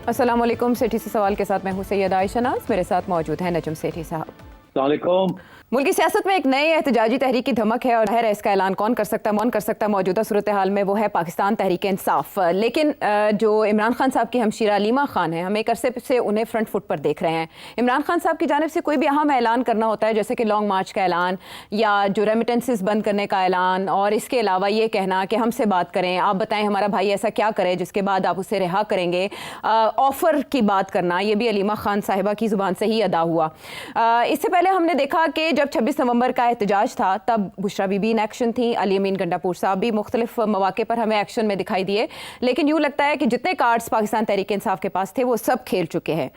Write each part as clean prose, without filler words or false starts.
अस्सलाम वालेकुम। सेठी से सवाल के साथ मैं हूं सैयद आयशा नाज। मेरे साथ मौजूद है नजम सेठी साहब। अस्सलाम वालेकुम। मुल्की सियासत में एक नई एहतजाजी तहरीक की धमक है और है इसका ऐलान कौन कर सकता है मौजूदा सूरत हाल में, वो है पाकिस्तान तहरीक इंसाफ। लेकिन जो इमरान खान साहब की हमशीरा अलीमा खान है, हम एक अरसे से उन्हें फ्रंट फुट पर देख रहे हैं। इमरान खान साहब की जानिब से कोई भी अहम ऐलान करना होता है, जैसे कि लॉन्ग मार्च का ऐलान या जो रेमिटेंसेस बंद करने का ऐलान, और इसके अलावा ये कहना कि हमसे बात करें, आप बताएं हमारा भाई ऐसा क्या करे जिसके बाद आप उसे रिहा करेंगे, ऑफ़र की बात करना, ये भी अलीमा खान साहिबा की ज़ुबान से ही अदा हुआ। इससे पहले हमने देखा कि जब 26 नवंबर का एहतजाज था तब बुशरा बीबी इन एक्शन थी, अली अमीन गंडापुर साहब भी मुख्तलिफ मौके पर हमें एक्शन में दिखाई दिए। लेकिन यूँ लगता है कि जितने कार्ड्स पाकिस्तान तहरीक इंसाफ के पास थे वो सब खेल चुके हैं।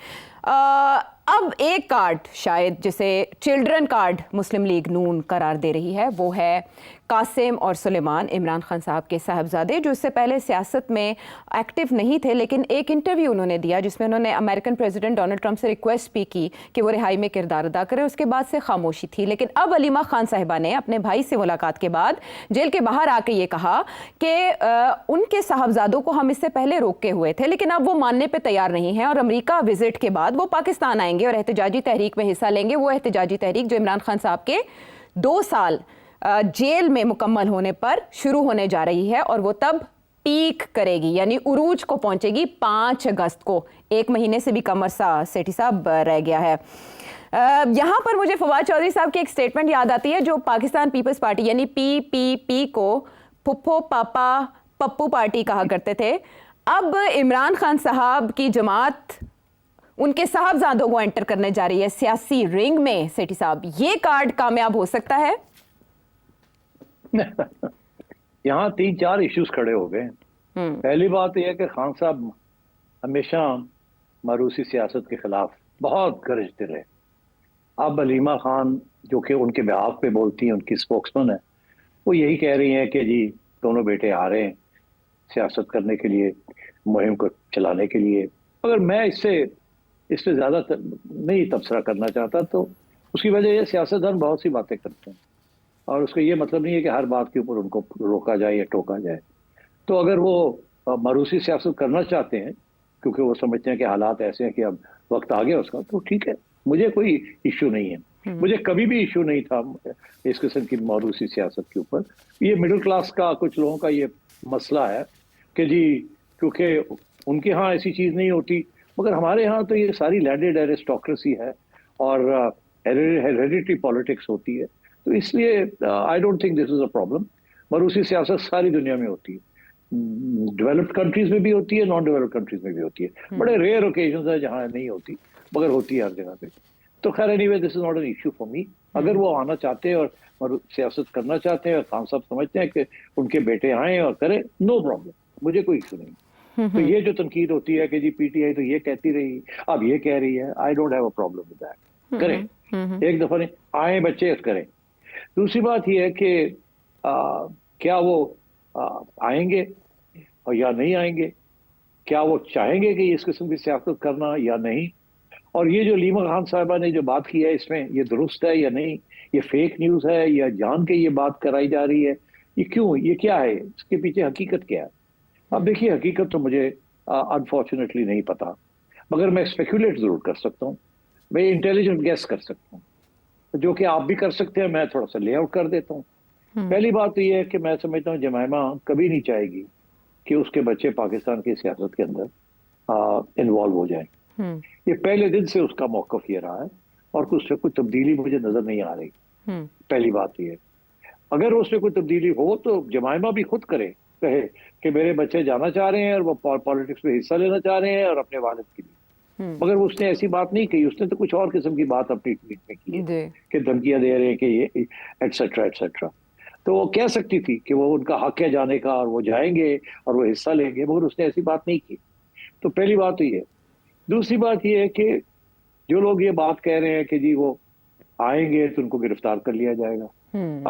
अब एक कार्ड शायद जिसे चिल्ड्रन कार्ड मुस्लिम लीग नून करार दे रही है, वो है कासिम और सुलेमान, इमरान खान साहब के साहबजादे, जो इससे पहले सियासत में एक्टिव नहीं थे। लेकिन एक इंटरव्यू उन्होंने दिया जिसमें उन्होंने अमेरिकन प्रेसिडेंट डोनाल्ड ट्रंप से रिक्वेस्ट भी की कि वो रिहाई में किरदार अदा करें। उसके बाद से खामोशी थी। लेकिन अब अलीमा खान साहिबा ने अपने भाई से मुलाकात के बाद जेल के बाहर आके ये कहा कि उनके साहबजादों को हम इससे पहले रोके हुए थे, लेकिन अब वो मानने पर तैयार नहीं है और अमरीका विजिट के बाद वो पाकिस्तान आएंगे और एहतजाजी तहरीक में हिस्सा लेंगे। वो एहतजाजी तहरीक जो इमरान खान साहब के 2 साल जेल में मुकम्मल होने पर शुरू होने जा रही है और वो तब पीक करेगी, यानी उरूज को पहुंचेगी 5 अगस्त को। 1 महीने से भी कम अरसा सेठी साहब रह गया है। यहाँ पर मुझे फवाद चौधरी साहब की एक स्टेटमेंट याद आती है, जो पाकिस्तान पीपल्स पार्टी यानी PPP को फुप्पो पापा पप्पू पार्टी कहा करते थे। अब इमरान खान साहब की जमात उनके साहबजादों को एंटर करने जा रही है सियासी रिंग में। सेठी साहब, ये कार्ड कामयाब हो सकता है? यहाँ 3-4 इश्यूज खड़े हो गए। पहली बात यह है कि खान साहब हमेशा मरूसी सियासत के खिलाफ बहुत गरजते रहे। अब अलीमा खान जो कि उनके बिहाफ पे बोलती हैं, उनकी स्पोक्समैन है, वो यही कह रही हैं कि जी दोनों बेटे आ रहे हैं सियासत करने के लिए, मुहिम को चलाने के लिए। अगर मैं इससे ज़्यादा नहीं तबसरा करना चाहता, तो उसकी वजह यह सियासतदान बहुत सी बातें करते हैं और उसका ये मतलब नहीं है कि हर बात के ऊपर उनको रोका जाए या टोका जाए। तो अगर वो मरूसी सियासत करना चाहते हैं क्योंकि वो समझते हैं कि हालात ऐसे हैं कि अब वक्त आ गया उसका, तो ठीक है, मुझे कोई इश्यू नहीं है। मुझे कभी भी इश्यू नहीं था इस किस्म की मरूसी सियासत के ऊपर। ये मिडिल क्लास का, कुछ लोगों का ये मसला है कि जी क्योंकि उनके यहाँ ऐसी चीज़ नहीं होती, मगर हमारे यहाँ तो ये सारी लैंडेड एरिस्टोक्रेसी है और हेरिडिटरी पॉलिटिक्स होती है। तो इसलिए I don't think this is a problem. मरूसी सियासत सारी दुनिया में होती है, डेवलप्ड कंट्रीज में भी होती है, नॉन डेवलप्ड कंट्रीज में भी होती है। बड़े रेयर ओकेजन है जहाँ नहीं होती, मगर होती है हर जगह पे। तो खैर anyway, this is not an issue for me. अगर वो आना चाहते हैं और सियासत करना चाहते हैं और खान साहब समझते हैं कि उनके बेटे आए और करें, नो प्रॉब्लम, मुझे कोई इश्यू नहीं। तो ये जो तनकीद होती है कि जी पीटीआई तो ये कहती रही, अब ये कह रही है, I don't have a problem with that. करें, एक दफा नहीं आए बच्चे करें। दूसरी बात यह है कि क्या वो आएंगे और या नहीं आएंगे, क्या वो चाहेंगे कि इस किस्म की सियासत करना या नहीं, और ये जो अलीमा खान साहिबा ने जो बात की है इसमें ये दुरुस्त है या नहीं, ये फेक न्यूज़ है या जान के ये बात कराई जा रही है, ये क्यों, ये क्या है, इसके पीछे हकीकत क्या है? अब देखिए, हकीकत तो मुझे अनफॉर्चुनेटली नहीं पता, मगर मैं स्पेकुलेट जरूर कर सकता हूँ, मैं इंटेलिजेंट गेस कर सकता हूँ, जो कि आप भी कर सकते हैं। मैं थोड़ा सा लेआउट कर देता हूँ। पहली बात तो ये है कि मैं समझता हूँ जमाइमा कभी नहीं चाहेगी कि उसके बच्चे पाकिस्तान की सियासत के अंदर इन्वॉल्व हो जाएं। ये पहले दिन से उसका मौक़िफ़ ये रहा है और उससे कोई तब्दीली मुझे नजर नहीं आ रही। पहली बात ये, अगर उसमें कोई तब्दीली हो तो जमाइमा भी खुद कहे कि मेरे बच्चे जाना चाह रहे हैं और वो पॉलिटिक्स में हिस्सा लेना चाह रहे हैं और अपने वालिद के लिए। मगर उसने ऐसी बात नहीं कही, उसने तो कुछ और किस्म की बात अपनी ट्वीट में की कि धमकियां दे रहे हैं कि ये एटसेट्रा एटसेट्रा। तो वो कह सकती थी कि वो उनका हक है जाने का और वो जाएंगे और वो हिस्सा लेंगे, मगर उसने ऐसी बात नहीं की। तो पहली बात तो ये। दूसरी बात ये है कि जो लोग ये बात कह रहे हैं कि जी वो आएंगे तो उनको गिरफ्तार कर लिया जाएगा।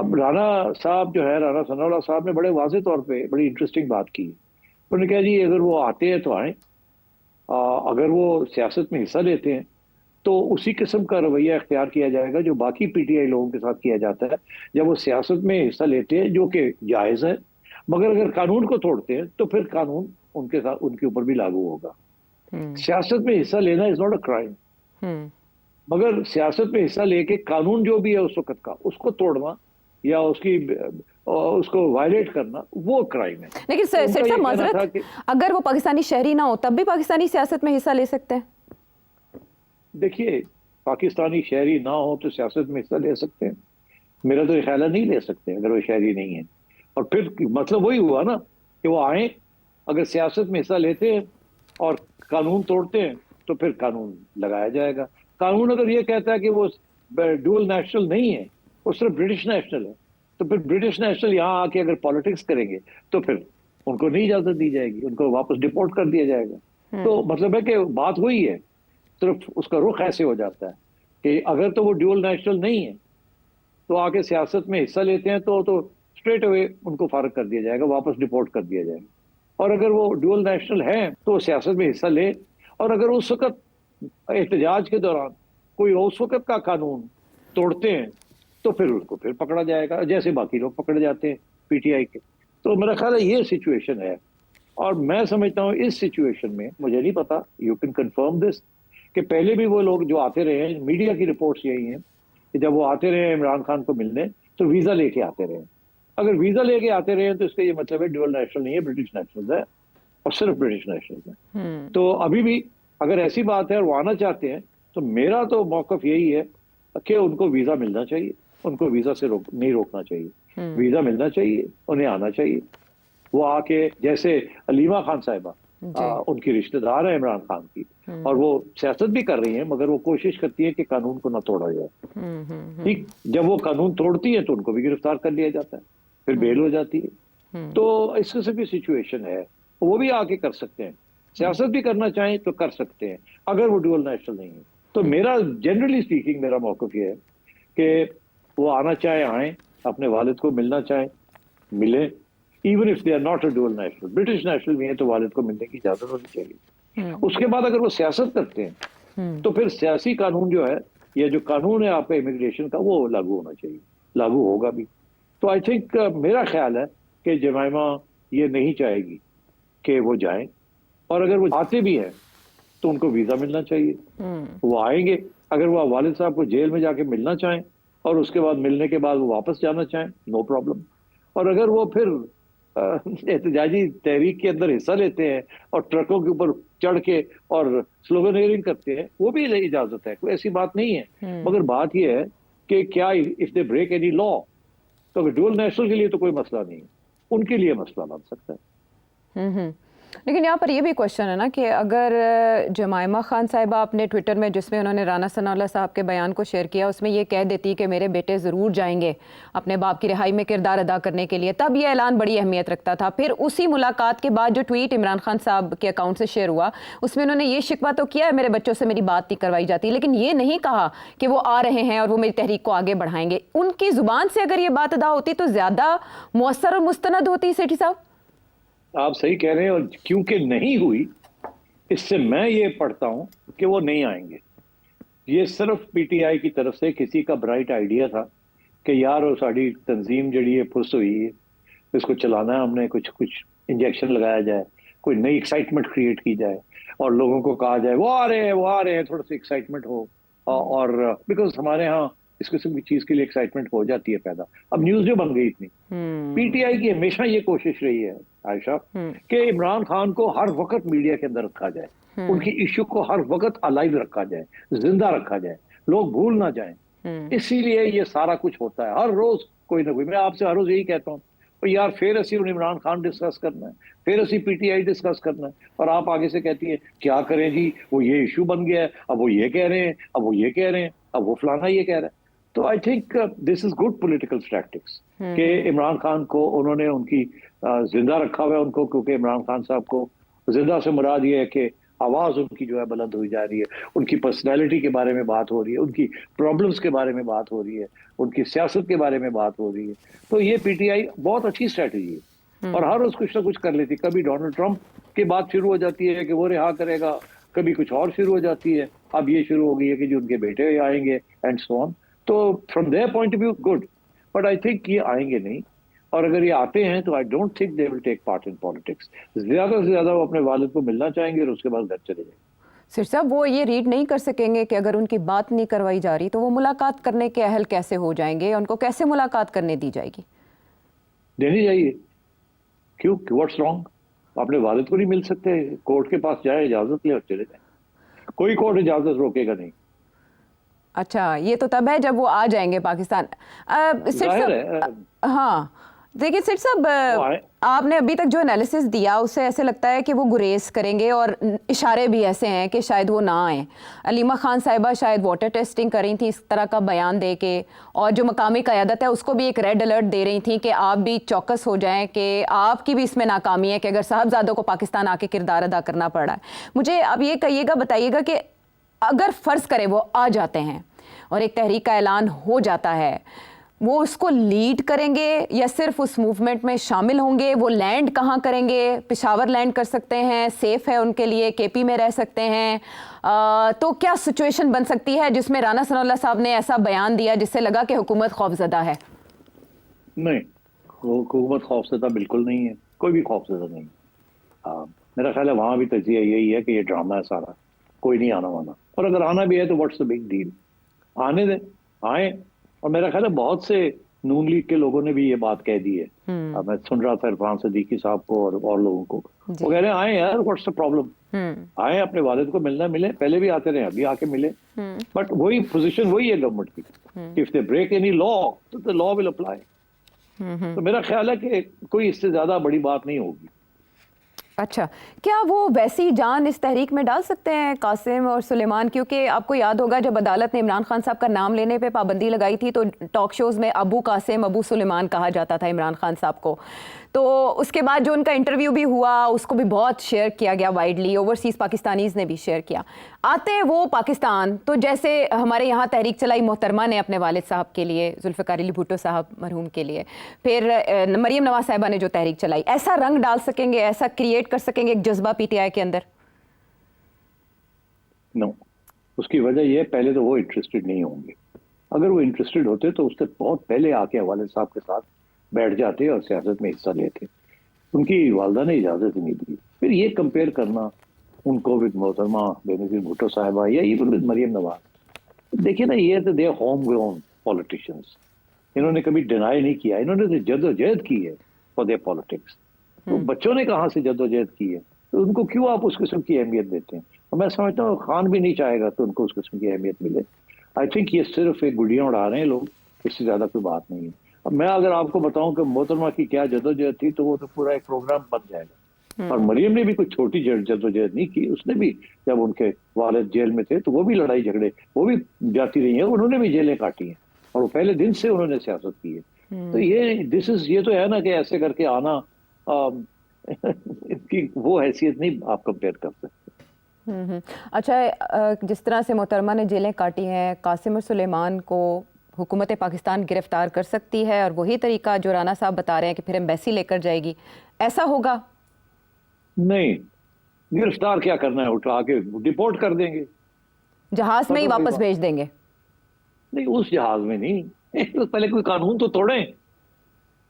अब राणा साहब जो है, राणा सनाउल्लाह साहब ने बड़े वाज़ेह तौर पे बड़ी इंटरेस्टिंग बात की। उन्होंने कहा जी अगर वो आते हैं तो आए, अगर वो सियासत में हिस्सा लेते हैं तो उसी किस्म का रवैया इख्तियार किया जाएगा जो बाकी पीटीआई लोगों के साथ किया जाता है जब वो सियासत में हिस्सा लेते हैं, जो कि जायज़ है। मगर अगर कानून को तोड़ते हैं तो फिर कानून उनके साथ, उनके ऊपर भी लागू होगा। सियासत में हिस्सा लेना इज नॉट अ क्राइम, मगर सियासत में हिस्सा लेके कानून जो भी है उस वक्त का उसको तोड़ना या उसको वायलेट करना वो क्राइम है। लेकिन सेठ साहब माजरत, अगर वो पाकिस्तानी शहरी ना हो तब भी पाकिस्तानी सियासत में हिस्सा ले सकते हैं? देखिए, पाकिस्तानी शहरी ना हो तो सियासत में हिस्सा ले सकते हैं, मेरा तो ख्याल है नहीं ले सकते अगर वो शहरी नहीं है। और फिर मतलब वही हुआ ना कि वो आए, अगर सियासत में हिस्सा लेते हैं और कानून तोड़ते हैं तो फिर कानून लगाया जाएगा। कानून अगर ये कहता है कि वो डुअल नेशनल नहीं है, वो सिर्फ ब्रिटिश नेशनल है, तो फिर ब्रिटिश नेशनल यहाँ आके अगर पॉलिटिक्स करेंगे तो फिर उनको नहीं इजाजत दी जाएगी, उनको वापस डिपोर्ट कर दिया जाएगा। तो मतलब है कि बात वही है, सिर्फ उसका रुख ऐसे हो जाता है कि अगर तो वो ड्यूअल नेशनल नहीं है तो आके सियासत में हिस्सा लेते हैं तो स्ट्रेट अवे उनको फारग कर दिया जाएगा, वापस डिपोर्ट कर दिया जाएगा। और अगर वो ड्यूअल नेशनल है तो सियासत में हिस्सा ले, और अगर उस वक्त एहतजाज के दौरान कोई उस वक्त का कानून तोड़ते हैं तो फिर उसको फिर पकड़ा जाएगा, जैसे बाकी लोग पकड़े जाते हैं पीटीआई के। तो मेरा ख्याल है ये सिचुएशन है, और मैं समझता हूँ इस सिचुएशन में, मुझे नहीं पता, यू कैन कंफर्म दिस, कि पहले भी वो लोग जो आते रहे हैं, मीडिया की रिपोर्ट्स यही हैं कि जब वो आते रहे इमरान खान को मिलने तो वीजा लेके आते रहे। अगर वीजा लेके आते रहे तो इसका ये मतलब है ड्यूअल नेशनल नहीं है, ब्रिटिश नेशनल है और सिर्फ ब्रिटिश नेशनल है। तो अभी भी अगर ऐसी बात है और वो आना चाहते हैं तो मेरा तो मौकफ यही है कि उनको वीजा मिलना चाहिए, उनको वीजा से नहीं रोकना चाहिए, वीजा मिलना चाहिए, उन्हें आना चाहिए। वो आके, जैसे अलीमा खान साहिबा उनकी रिश्तेदार है इमरान खान की, और वो सियासत भी कर रही है, मगर वो कोशिश करती है कि कानून को ना तोड़ा जाए। ठीक, जब वो कानून तोड़ती है तो उनको भी गिरफ्तार कर लिया जाता है, फिर बेल हो जाती है। तो इस किस्म की सिचुएशन है, वो भी आके कर सकते हैं, सियासत भी करना चाहें तो कर सकते हैं अगर वो डुअल नेशनल नहीं है। तो मेरा जनरली स्पीकिंग मेरा मौकफ ये है कि वो आना चाहे आए, अपने वालिद को मिलना चाहे मिले, even if they are not a dual national, British national भी है तो वालिद को मिलने की इजाजत होनी चाहिए। उसके बाद अगर वो सियासत करते हैं तो फिर सियासी कानून जो है, या जो कानून है आपका इमिग्रेशन का, वो लागू होना चाहिए, लागू होगा भी। तो आई थिंक मेरा ख्याल है कि जमाइमा ये नहीं चाहेगी कि वो जाएं, और अगर वो आते भी हैं तो उनको वीजा मिलना चाहिए। वो आएंगे, अगर वो वालिद साहब को जेल में जाके मिलना चाहें और उसके बाद मिलने के बाद वो वापस जाना चाहें, नो प्रॉब्लम। और अगर वो फिर एहतजाजी तहरीक के अंदर हिस्सा लेते हैं और ट्रकों के ऊपर चढ़ के और स्लोगनेयरिंग करते हैं, वो भी इजाजत है, कोई ऐसी बात नहीं है। मगर बात यह है कि क्या if they break any law, तो डुअल नेशनल के लिए तो कोई मसला नहीं है, उनके लिए मसला बन सकता है। लेकिन यहाँ पर ये भी क्वेश्चन है ना कि अगर जमाइमा खान साहिबा अपने ट्विटर में, जिसमें उन्होंने राना सनाउल्लाह साहब के बयान को शेयर किया, उसमें ये कह देती कि मेरे बेटे ज़रूर जाएंगे अपने बाप की रिहाई में किरदार अदा करने के लिए, तब ये ऐलान बड़ी अहमियत रखता था। फिर उसी मुलाकात के बाद जो ट्वीट इमरान खान साहब के अकाउंट से शेयर हुआ, उसमें उन्होंने ये शिकवा तो किया है मेरे बच्चों से मेरी बात नहीं करवाई जाती, लेकिन ये नहीं कहा कि वो आ रहे हैं और वो मेरी तहरीक को आगे बढ़ाएंगे। उनकी ज़ुबान से अगर ये बात अदा होती तो ज़्यादा मौसर और मुस्तनद होती। सेठी साहब आप सही कह रहे हैं, और क्योंकि नहीं हुई, इससे मैं ये पढ़ता हूं कि वो नहीं आएंगे। ये सिर्फ पीटीआई की तरफ से किसी का ब्राइट आइडिया था कि यार वो साड़ी तंजीम जड़ी है फुस हुई है, इसको चलाना है, हमने कुछ इंजेक्शन लगाया जाए, कोई नई एक्साइटमेंट क्रिएट की जाए और लोगों को कहा जाए वो आ रहे हैं, थोड़ा सा एक्साइटमेंट हो। और बिकॉज हमारे यहाँ इस किस्म की चीज के लिए एक्साइटमेंट हो जाती है पैदा। अब न्यूज जो बन गई इतनी, पीटीआई की हमेशा ये कोशिश रही है आयशा कि इमरान खान को हर वक्त मीडिया के अंदर रखा जाए, उनकी इश्यू को हर वक्त अलाइव रखा जाए, जिंदा रखा जाए, लोग भूल ना जाएं। इसीलिए ये सारा कुछ होता है, हर रोज कोई ना कोई। मैं आपसे हर रोज यही कहता हूँ, और यार फिर असी इमरान खान डिस्कस करना है, फिर असी पीटीआई डिस्कस करना है, और आप आगे से कहती है क्या करें जी, वो ये इशू बन गया है, अब वो ये कह रहे हैं, अब वो ये कह रहे हैं, अब वो फलाना ये कह रहा है। तो I think this is good political tactics कि इमरान खान को उन्होंने उनकी जिंदा रखा हुआ है उनको, क्योंकि इमरान खान साहब को जिंदा से मुराद ये है कि आवाज उनकी जो है बुलंद हुई जा रही है, उनकी पर्सनैलिटी के बारे में बात हो रही है, उनकी प्रॉब्लम्स के बारे में बात हो रही है, उनकी सियासत के बारे में बात हो रही है। तो ये पीटीआई बहुत अच्छी स्ट्रैटेजी है, और हर रोज कुछ ना कुछ कर लेती। कभी डोनाल्ड ट्रंप की बात शुरू हो जाती है कि वो रिहा करेगा, कभी कुछ और शुरू हो जाती है, अब ये शुरू हो गई है कि जो उनके बेटे आएंगे एंड सो ऑन। तो from their point of view good, but I think ये आएंगे नहीं, और अगर ये आते हैं तो I don't think they will take part in politics. ज्यादा से ज्यादा वो अपने वालिद को मिलना चाहेंगे और उसके बाद घर चले जाएंगे। सिर साहब वो ये रीड नहीं कर सकेंगे कि अगर उनकी बात नहीं करवाई जा रही तो वो मुलाकात करने के अहल कैसे हो जाएंगे, उनको कैसे मुलाकात करने दी जाएगी? देनी चाहिए। क्यों, व्हाट्स रॉन्ग? अपने वालिद को नहीं मिल सकते? कोर्ट के पास जाए, इजाजत ले और चले जाए। कोई कोर्ट इजाजत रोकेगा नहीं। अच्छा, ये तो तब है जब वो आ जाएंगे पाकिस्तान। सिर जाहिर है। साहब, हाँ देखिए सिर साहब, वो आए। आपने अभी तक जो एनालिसिस दिया उससे ऐसे लगता है कि वो गुरेज करेंगे और इशारे भी ऐसे हैं कि शायद वो ना आए। अलीमा खान साहिबा शायद वाटर टेस्टिंग कर रही थी इस तरह का बयान दे के, और जो मकामी क़यादत है उसको भी एक रेड अलर्ट दे रही थी कि आप भी चौकस हो जाएं कि आपकी भी इसमें नाकामी है कि अगर साहबजादों को पाकिस्तान आके किरदार अदा करना पड़ रहा है। मुझे अब ये कहिएगा, बताइएगा कि अगर फ़र्ज़ करें वो आ जाते हैं और एक तहरीक का ऐलान हो जाता है, वो उसको लीड करेंगे या सिर्फ उस मूवमेंट में शामिल होंगे? वो लैंड कहाँ करेंगे? पेशावर लैंड कर सकते हैं, सेफ है उनके लिए, केपी में रह सकते हैं। तो क्या सिचुएशन बन सकती है जिसमें राना सनाउल्लाह साहब ने ऐसा बयान दिया जिससे लगा कि हुकूमत खौफजदा है? नहीं, हुकूमत खौफजदा बिल्कुल नहीं है, कोई भी खौफजदा नहीं। मेरा ख्याल है वहां भी तजिया यही है कि ये ड्रामा है सारा, कोई नहीं आना वाना। और अगर आना भी है तो व्हाट्स द बिग डील, आने दें, आए। और मेरा ख्याल है बहुत से नून लीग के लोगों ने भी ये बात कह दी है। मैं सुन रहा था इरफान सदीकी साहब को और लोगों को, वो कह रहे हैं आए यार, व्हाट्स द प्रॉब्लम, आए, अपने वालिद को मिलना मिले, पहले भी आते रहे, अभी आके मिले। बट वही पोजीशन वही है गवर्नमेंट की, if they break any law तो द लॉ विल अप्लाई। तो मेरा ख्याल है कि कोई इससे ज्यादा बड़ी बात नहीं होगी। अच्छा, क्या वो वैसी जान इस तहरीक में डाल सकते हैं कासिम और सुलेमान? क्योंकि आपको याद होगा जब अदालत ने इमरान खान साहब का नाम लेने पे पाबंदी लगाई थी तो टॉक शोज़ में अबू कासिम, अबू सुलेमान कहा जाता था इमरान खान साहब को। तो उसके बाद जो उनका इंटरव्यू भी हुआ उसको भी बहुत शेयर किया गया वाइडली, ओवरसीज़ पाकिस्तानीज़ ने भी शेयर किया। आते वो पाकिस्तान तो जैसे हमारे यहाँ तहरीक चलाई मोहतरमा ने अपने वालिद साहब के लिए, जुल्फ़िकार अली भुट्टो साहब मरहूम के लिए, फिर मरीम नवाज साहिबा ने जो तहरीक चलाई, ऐसा रंग डाल सकेंगे, ऐसा क्रिएट कर सकेंगे एक जज्बा पीटीआई के अंदर? नो, उसकी वजह यह है, पहले तो वो इंटरेस्टेड नहीं होंगे। अगर वो इंटरेस्टेड होते तो उससे बहुत पहले आके वालिद साहब के साथ बैठ जाते और सियासत में हिस्सा लेते। उनकी वालदा ने इजाजत ही नहीं दी। फिर ये कंपेयर करना उनको विद मोहतरमा बेनज़ीर भुट्टो साहिबा या इवन विद मरीम नवाज, देखिए ना, ये तो दे होम ग्रोन पॉलिटिशियंस। इन्होंने कभी डिनाई नहीं किया, इन्होंने तो जद्दोजहद की है फॉर देयर पॉलिटिक्स। तो बच्चों ने कहाँ से जद्दोजहद की है, तो उनको क्यों आप उस किस्म की अहमियत देते हैं? और मैं समझता हूँ खान भी नहीं चाहेगा तो उनको उस किस्म की अहमियत मिले। आई थिंक ये सिर्फ एक गुड़ियाँ उड़ा रहे हैं लोग, इससे ज्यादा कोई बात नहीं है। अब मैं अगर आपको बताऊं कि मोहतरमा की क्या जद्दोजहद थी तो वो तो पूरा एक प्रोग्राम बन जाएगा। और मरियम ने भी कोई छोटी जद्दोजहद नहीं की, उसने भी जब उनके वालिद जेल में थे तो वो भी लड़ाई झगड़े वो भी जाती रही है, उन्होंने भी जेलें काटी हैं और वो पहले दिन से उन्होंने सियासत की है। तो ये तो है ना कि ऐसे करके आना इसकी वो हैसियत नहीं आप कंपेयर कर सकते। अच्छा, जिस तरह से मोहतरमा ने जेलें काटी हैं, कासिम और सुलेमान को हुकूमत पाकिस्तान गिरफ्तार कर सकती है और वही तरीका जो राना साहब बता रहे हैं कि फिर एम्बेसी लेकर जाएगी, ऐसा होगा? नहीं, गिरफ्तार क्या करना है, उठा के डिपोर्ट कर देंगे, जहाज में ही वापस भेज देंगे। नहीं, उस जहाज में नहीं, तो पहले कोई कानून तो तोड़े।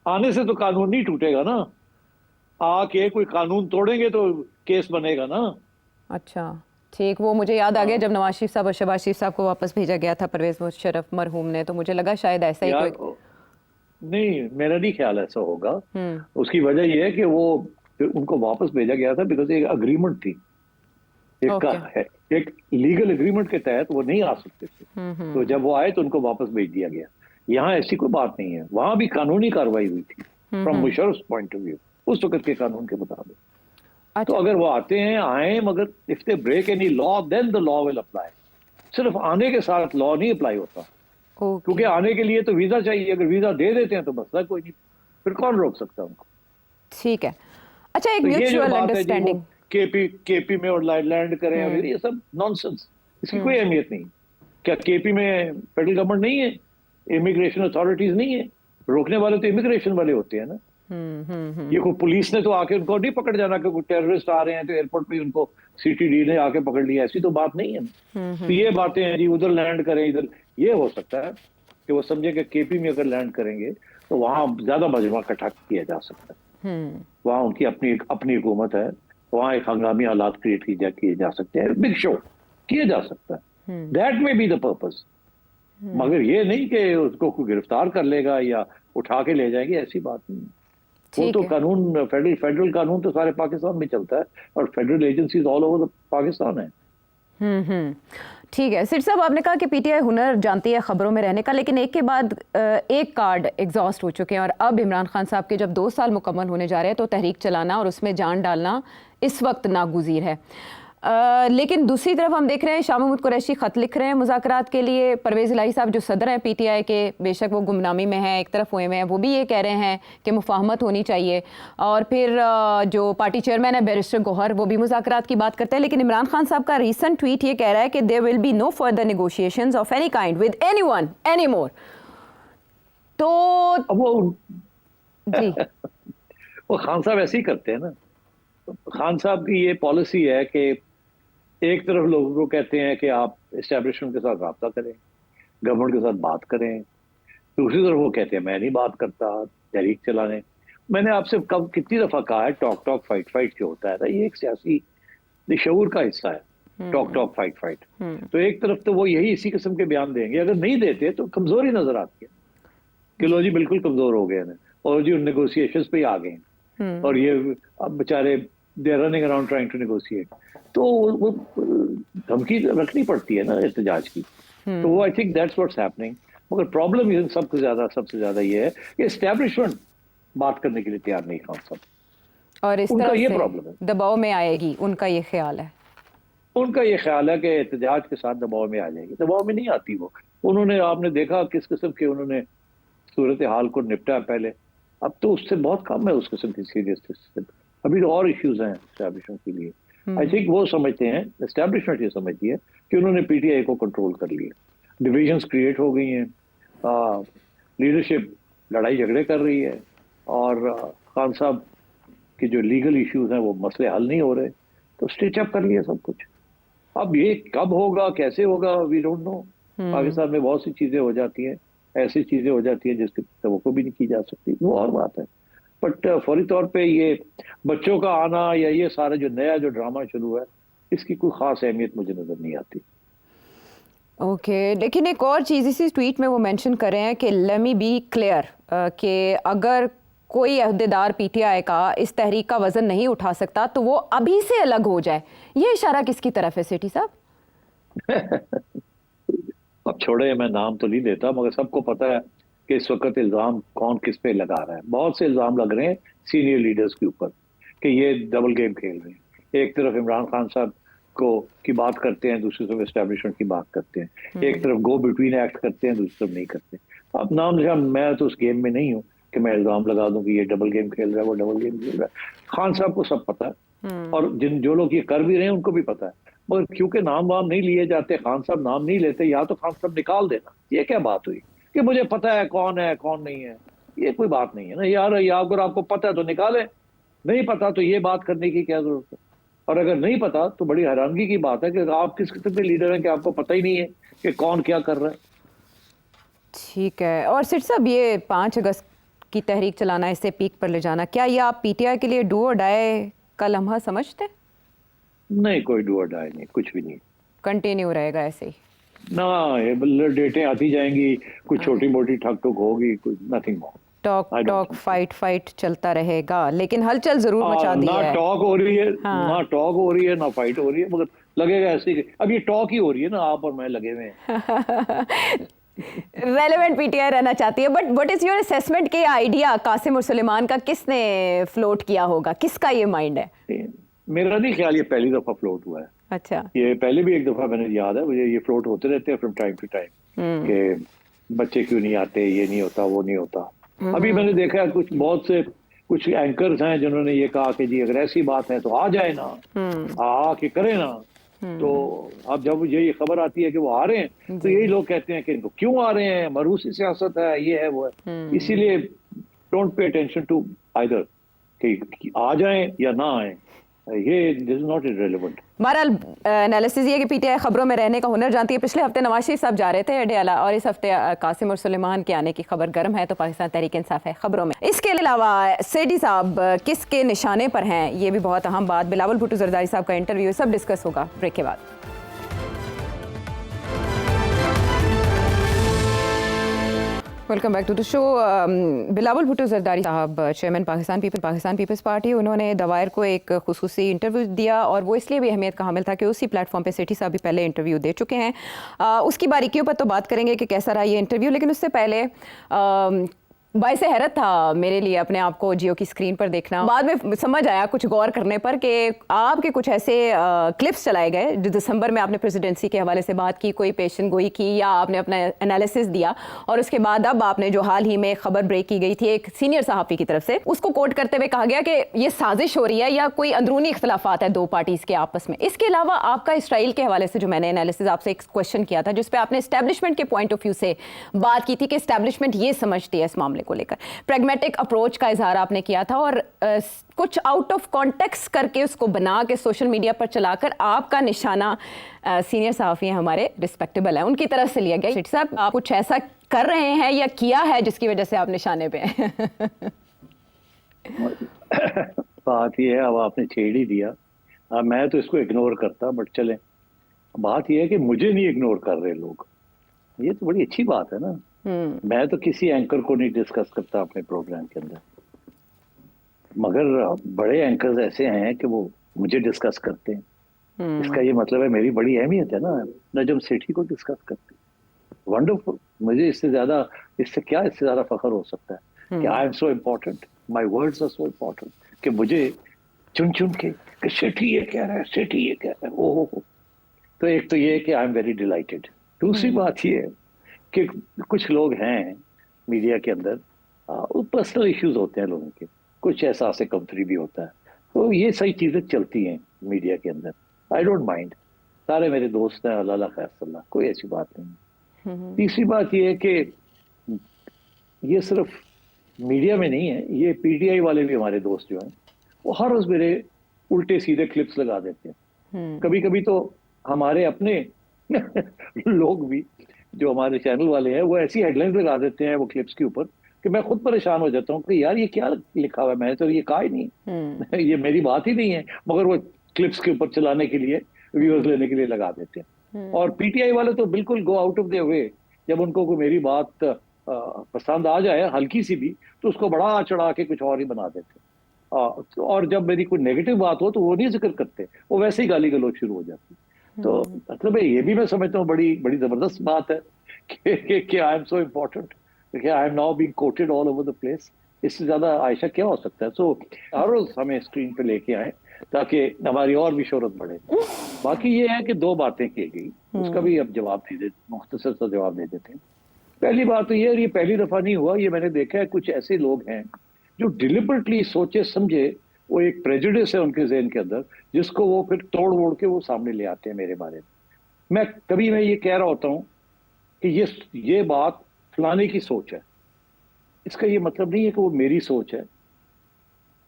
आने से तो कानून नहीं टूटेगा ना, आके कोई कानून तोड़ेंगे तो केस बनेगा ना। अच्छा ठीक, वो मुझे याद आ गया जब नवाज शरीफ साहब और शहबाज शरीफ साहब को वापस भेजा गया था परवेज मुशर्रफ मरहूम ने, तो मुझे लगा शायद ऐसा ही कोई। नहीं, मेरा नहीं ख्याल ऐसा होगा। उसकी वजह यह है कि वो उनको वापस भेजा गया था बिकॉज एक अग्रीमेंट थी, एक लीगल एग्रीमेंट के तहत वो नहीं आ सकते थे। तो जब वो आए तो उनको वापस भेज दिया गया। यहाँ ऐसी कोई बात नहीं है, वहां भी कानूनी कार्रवाई हुई थी from Musharraf point of view, उस वक्त के कानून के मुताबिक। तो अगर वो आते हैं आए, मगर if they break any law then the law will apply. सिर्फ आने के साथ लॉ नहीं अप्लाई होता, क्योंकि आने के लिए तो वीजा चाहिए। अगर वीजा दे देते हैं तो मसला कोई नहीं, फिर कौन रोक सकता उनको? ठीक है। अच्छा, एक म्यूचुअल अंडरस्टैंडिंग केपी में और लैंड करें और ये सब नॉनसेंस, इसकी कोई अहमियत नहीं। क्या केपी में फेडरल गवर्नमेंट नहीं है, इमिग्रेशन अथॉरिटीज नहीं है? रोकने वाले तो इमिग्रेशन वाले होते हैं ना। ये कोई पुलिस ने तो आके उनको नहीं पकड़ जाना कि कोई टेररिस्ट आ रहे हैं तो एयरपोर्ट पे उनको सीटीडी ने आके पकड़ लिया, ऐसी तो बात नहीं है ना। तो ये बातें हैं जी, उधर लैंड करें इधर, ये हो सकता है कि वो समझे कि केपी में अगर लैंड करेंगे तो वहां ज्यादा मजमा इकट्ठा किया जा सकता है। वहां उनकी अपनी हुकूमत है, वहाँ एक हंगामी हालात क्रिएट किए जा सकते हैं, बिग शो किया जा सकता है, दैट में बी द पर्पस। मगर ये नहीं कि उसको कोई गिरफ्तार कर लेगा या उठा के ले जाएंगे, ऐसी बात नहीं। वो ठीक तो है। कानून, फेडरल कानून तो सारे पाकिस्तान में चलता है और federal agencies all over Pakistan है। ठीक है। सिर साहब, आपने कहा कि पीटीआई हुनर जानती है खबरों में रहने का, लेकिन एक के बाद एक कार्ड एग्जॉस्ट हो चुके हैं और अब इमरान खान साहब के जब 2 साल मुकम्मल होने जा रहे हैं तो तहरीक चलाना और उसमें जान डालना इस वक्त नागुज़ीर है। लेकिन दूसरी तरफ हम देख रहे हैं शाह महमूद कुरैशी ख़त लिख रहे हैं मुज़ाकरात के लिए। परवेज़ इलाही साहब जो सदर हैं पीटीआई के, बेशक वो गुमनामी में हैं, एक तरफ हुए हैं, वो भी ये कह रहे हैं कि मुफाहमत होनी चाहिए। और फिर जो पार्टी चेयरमैन है बैरिस्टर गौहर, वो भी मुज़ाकरात की बात करते हैं। लेकिन इमरान खान साहब का रीसेंट ट्वीट ये कह रहा है कि there will be no further negotiations of any kind with anyone anymore. तो अब वो जी वो खान साहब ऐसे ही करते हैं ना। खान साहब की ये पॉलिसी है कि एक तरफ लोगों को कहते हैं कि आप एस्टेब्लिशमेंट के साथ रब्ता करें, गवर्नमेंट के साथ बात करें, दूसरी तरफ वो कहते हैं मैं नहीं बात करता, तहरीक चलाने। मैंने आपसे कब कितनी दफा कहा है, टॉक टॉक फाइट फाइट जो होता है ना, ये एक सियासी शऊर का हिस्सा है। टॉक टॉक फाइट फाइट, तो एक तरफ तो वो यही इसी किस्म के बयान देंगे, अगर नहीं देते तो कमजोरी नजर आती है कि लो जी बिल्कुल कमजोर हो गए हैं और जी नेगोशिएशंस पे आ गए हैं और ये अब बेचारे they running around trying to negotiate. तो वो धमकी रखनी पड़ती है ना एहतजाज की। तो वो आई थिंक दैट्स व्हाट्स हैपनिंग। मगर प्रॉब्लम सबसे ज्यादा ये है कि एस्टेब्लिशमेंट बात करने के लिए तैयार नहीं खान साहब, और इस उनका तरह ये से प्रॉब्लम है, दबाव में आएगी, उनका ये ख्याल है। उनका ये ख्याल है कि एहतजाज के साथ दबाव में आ जाएगी। दबाव में नहीं आती वो। उन्होंने, आपने देखा किस किस्म के उन्होंने सूरत हाल को निपटा पहले, अब तो उससे बहुत कम है उस किस्म की सीरियसनेस। अभी तो और इश्यूज हैं एस्टैब्लिशमेंट के लिए। आई थिंक वो समझते हैं, एस्टैब्लिशमेंट ये समझती है कि उन्होंने पीटीआई को कंट्रोल कर लिया, डिविजन्स क्रिएट हो गई हैं, लीडरशिप लड़ाई झगड़े कर रही है और खान साहब के जो लीगल इश्यूज हैं वो मसले हल नहीं हो रहे, तो स्टिच अप कर लिया सब कुछ। अब ये कब होगा, कैसे होगा, वी डोंट नो। पाकिस्तान में बहुत सी चीजें हो जाती हैं, ऐसी चीजें हो जाती हैं जिसकी तवक्को भी नहीं की जा सकती, वो और बात है। बट फौरी तौर पे ये बच्चों का आना या ये सारा जो नया जो ड्रामा शुरू है, इसकी कोई खास अहमियत मुझे नजर नहीं आती। ओके लेकिन एक और चीज़ इसी ट्वीट में वो मेंशन कर रहे हैं कि लेट मी बी क्लियर कि अगर कोई अहदेदार पीटीआई का इस तहरीक का वजन नहीं उठा सकता तो वो अभी से अलग हो जाए। ये इशारा किसकी तरफ है सेठी साहब? अब छोड़े, मैं नाम तो नहीं देता, मगर सबको पता है कि इस वक्त इल्जाम कौन किस पे लगा रहा है। बहुत से इल्जाम लग रहे हैं सीनियर लीडर्स के ऊपर कि ये डबल गेम खेल रहे हैं। एक तरफ इमरान खान साहब को की बात करते हैं, दूसरी तरफ एस्टेब्लिशमेंट की बात करते हैं। एक तरफ गो बिटवीन एक्ट करते हैं, दूसरी तरफ नहीं करते। अब नाम लिखा, मैं तो उस गेम में नहीं हूँ कि मैं इल्जाम लगा दूं कि ये डबल गेम खेल रहा है, वो डबल गेम खेल रहा है। खान साहब को सब पता है और जो लोग ये कर भी रहे हैं उनको भी पता है, मगर क्योंकि नाम वाम नहीं लिए जाते, खान साहब नाम नहीं लेते, या तो खान साहब निकाल देना। ये क्या बात हुई कि मुझे पता है कौन नहीं है? ये कोई बात नहीं है ना यार। या अगर आपको पता है तो निकाले, नहीं पता तो ये बात करने की क्या जरूरत है? और अगर नहीं पता तो बड़ी हैरानगी की बात है कि आप किस किस्म के लीडर हैं कि आपको पता ही नहीं है कि कौन क्या कर रहा है। ठीक है। और सिर साहब, ये 5 अगस्त की तहरीक चलाना, इसे पीक पर ले जाना, क्या ये आप पीटीआई के लिए डू और डाई का लम्हा समझते? नहीं, कोई डू और डाई नहीं, कुछ भी नहीं। कंटिन्यू रहेगा ऐसे ही ना, ये डेटें आती जाएंगी, कुछ छोटी मोटी ठक ठुक होगी, कुछ नथिंग मोर। टॉक फाइट चलता रहेगा, लेकिन हलचल जरूर मचा दी है। ना टॉक हो रही है, ना टॉक हो रही है, ना फाइट हो रही है, मगर लगेगा ऐसे ही। अब ये टॉक ही हो रही है ना, आप और मैं लगे हुए हैं। रेलेवेंट पीटीआई रहना चाहती है। But what is your assessment के आइडिया कासिम और सुलेमान का किसने फ्लोट किया होगा, किसका ये माइंड है? मेरा नहीं ख्याल ये पहली दफा फ्लोट हुआ है। अच्छा, ये पहले भी एक दफा मैंने याद है मुझे, ये फ्लोट होते रहते हैं फ्रॉम टाइम टू टाइम कि बच्चे क्यों नहीं आते, ये नहीं होता, वो नहीं होता। अभी मैंने देखा है बहुत से एंकर्स हैं जिन्होंने ये कहा कि जी अगर ऐसी बात है तो आ जाए ना, आके करे ना। तो अब जब मुझे ये खबर आती है कि वो आ रहे हैं तो यही लोग कहते हैं कि इनको क्यों आ रहे हैं, मरूसी सियासत है, ये है वो है। इसीलिए don't pay attention to either कि आ जाएं या ना आए, ये दिस इज नॉट इररिलेवेंट। बहरहाल एनालिसिस ये कि पीटीआई खबरों में रहने का हुनर जानती है। पिछले हफ्ते नवाज शरीफ साहब जा रहे थे अडयाला और इस हफ्ते कासिम और सुलेमान के आने की खबर गर्म है, तो पाकिस्तान तहरीक इंसाफ है खबरों में। इसके अलावा सेठी साहब किसके निशाने पर हैं, ये भी बहुत अहम बात। बिलावल भुट्टो जरदारी साहब का इंटरव्यू, सब डिस्कस होगा ब्रेक के बाद। Welcome back to the show. Bilawal Bhutto Zardari sahab, chairman Pakistan peoples party, उन्होंने दवायर को एक खुसूसी इंटरव्यू दिया और वो इसलिए भी अहमियत का हामिल था कि उसी प्लेटफॉर्म पे सेठी साहब भी पहले इंटरव्यू दे चुके हैं। उसकी बारीकियों पर तो बात करेंगे कि कैसा रहा ये इंटरव्यू, लेकिन उससे पहले बाइसे हैरत था मेरे लिए अपने आप को जियो की स्क्रीन पर देखना। बाद में समझ आया कुछ गौर करने पर कि आपके कुछ ऐसे क्लिप्स चलाए गए जो दिसंबर में आपने प्रेसिडेंसी के हवाले से बात की, कोई पेशन गोई की या आपने अपना एनालिसिस दिया, और उसके बाद अब आपने जो हाल ही में खबर ब्रेक की गई थी एक सीनियर सहाफ़ी की तरफ से, उसको कोट करते हुए कहा गया कि ये साजिश हो रही है या कोई अंदरूनी इख्तलाफात है दो पार्टीज़ के आपस में। इसके अलावा आपका इसराइल के हवाले से जो मैंने एनालिसिस आपसे एक क्वेश्चन किया था जिस पर आपने इस्टेब्लिशमेंट के पॉइंट ऑफ व्यू से बात की थी कि इस्टेब्लिशमेंट ये समझती है इस मामले को लेकर, प्रैग्मेटिक अप्रोच का इजहार आपने किया था और कुछ आउट ऑफ कॉन्टेक्स्ट करके उसको बना के सोशल मीडिया पर चलाकर आपका निशाना सीनियर सहाफ़ी हैं हमारे रिस्पेक्टेबल है उनकी तरफ से लिया गया। सेठी साहब, आप कुछ ऐसा कर रहे हैं या किया है जिसकी वजह से आप निशाने पे हैं? बात ये है, अब आपने छेड़ ही दिया। मैं तो इसको इग्नोर करता, बट चले, बात ये है कि मुझे नहीं इग्नोर कर रहे लोग, ये तो बड़ी अच्छी बात है ना। मैं तो किसी एंकर को नहीं डिस्कस करता अपने प्रोग्राम के अंदर, मगर बड़े एंकर्स ऐसे हैं कि वो मुझे डिस्कस करते हैं। इसका ये मतलब है मेरी बड़ी अहमियत है ना। नजम सेठी को डिस्कस करते हैं, वंडरफुल। मुझे इससे ज्यादा फख्र हो सकता है कि I am so important, my words are so important, कि मुझे चुन चुन के कि सेठी ये कह रहा है, सेठी ये कह रहा है, ओहो। तो एक तो ये कि आई एम वेरी डिलाइटेड। दूसरी बात ये है कि कुछ लोग हैं मीडिया के अंदर, पर्सनल इश्यूज होते हैं लोगों के, कुछ एहसास कमतरी भी होता है, तो ये सही चीजें चलती हैं मीडिया के अंदर। आई डोंट माइंड, सारे मेरे दोस्त हैं, अल्लाह खैर, कोई ऐसी बात नहीं। तीसरी बात ये है कि ये सिर्फ मीडिया में नहीं है, ये पीटीआई वाले भी हमारे दोस्त जो हैं वो हर रोज मेरे उल्टे सीधे क्लिप्स लगा देते हैं। कभी कभी तो हमारे अपने लोग भी जो हमारे चैनल वाले हैं वो ऐसी हेडलाइंस लगा देते हैं वो क्लिप्स के ऊपर कि मैं खुद परेशान हो जाता हूँ कि यार ये क्या लिखा हुआ है, मैंने तो ये कहा ही नहीं, ये मेरी बात ही नहीं है, मगर वो क्लिप्स के ऊपर चलाने के लिए, व्यूअर्स लेने के लिए लगा देते हैं। और पीटीआई वाले तो बिल्कुल go out of the way, जब उनको कोई मेरी बात पसंद आ जाए हल्की सी भी, तो उसको बड़ा चढ़ा के कुछ और ही बना देते। और जब मेरी कोई नेगेटिव बात हो तो वो नहीं जिक्र करते, वो वैसे ही गाली गलौज शुरू हो जाती। तो मतलब ये भी मैं समझता हूँ बड़ी बड़ी जबरदस्त बात है कि I am so important, I am now being coated all over the place. इससे ज्यादा आयशा क्या हो सकता है? सो हर रोज हमें स्क्रीन पे लेके आए ताकि हमारी और भी शोहरत बढ़े। बाकी ये है कि दो बातें की गई, उसका भी अब जवाब दे देते, मुख्तसर सा जवाब दे देते हैं। पहली बात तो ये पहली दफा नहीं हुआ, ये मैंने देखा है कुछ ऐसे लोग हैं जो डिलिबरेटली सोचे समझे, वो एक प्रेजुडिस है उनके ज़हन के अंदर, जिसको वो फिर तोड़ वोड़ के वो सामने ले आते हैं मेरे बारे में। मैं ये कह रहा होता हूँ कि ये बात फलाने की सोच है, इसका ये मतलब नहीं है कि वो मेरी सोच है,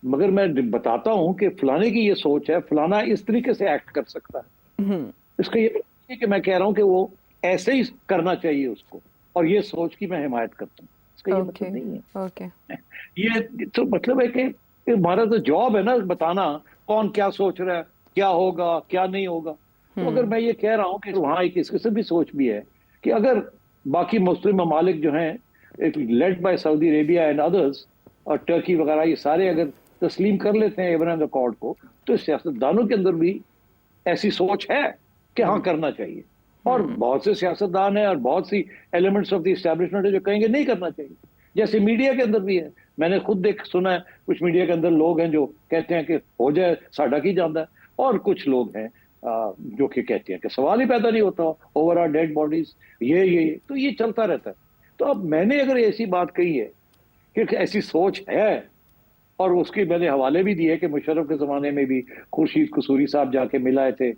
मगर मैं बताता हूँ कि फलाने की ये सोच है, फलाना इस तरीके से एक्ट कर सकता है। इसका ये मतलब नहीं है कि मैं कह रहा हूँ कि वो ऐसे ही करना चाहिए उसको, और ये सोच की मैं हिमायत करता हूँ, इसका ये मतलब नहीं है। ये तो मतलब है कि हमारा तो जॉब है ना बताना कौन क्या सोच रहा है, क्या होगा क्या नहीं होगा। तो अगर मैं ये कह रहा हूँ कि वहाँ एक इस किस्म की सोच भी है कि अगर बाकी मुस्लिम ममालिक जो हैं, led by Saudi Arabia and others और टर्की वगैरह, ये सारे अगर तस्लीम कर लेते हैं एब्राहम अकॉर्ड को, तो सियासतदानों के अंदर भी ऐसी सोच है कि हाँ करना चाहिए। और बहुत से सियासतदान हैं और बहुत सी एलिमेंट्स ऑफ द एस्टेब्लिशमेंट है जो कहेंगे नहीं करना चाहिए, जैसे मीडिया के अंदर भी है। मैंने खुद सुना है कुछ मीडिया के अंदर लोग हैं जो कहते हैं कि हो जाए साडा की जाता है, और कुछ लोग हैं जो कि कहते हैं कि सवाल ही पैदा नहीं होता, ओवर आर डेड बॉडीज, ये तो ये चलता रहता है। तो अब मैंने अगर ऐसी बात कही है कि ऐसी सोच है, और उसके मैंने हवाले भी दिए कि मुशर्रफ के ज़माने में भी खुर्शीद कसूरी साहब जाके मिलाए थे,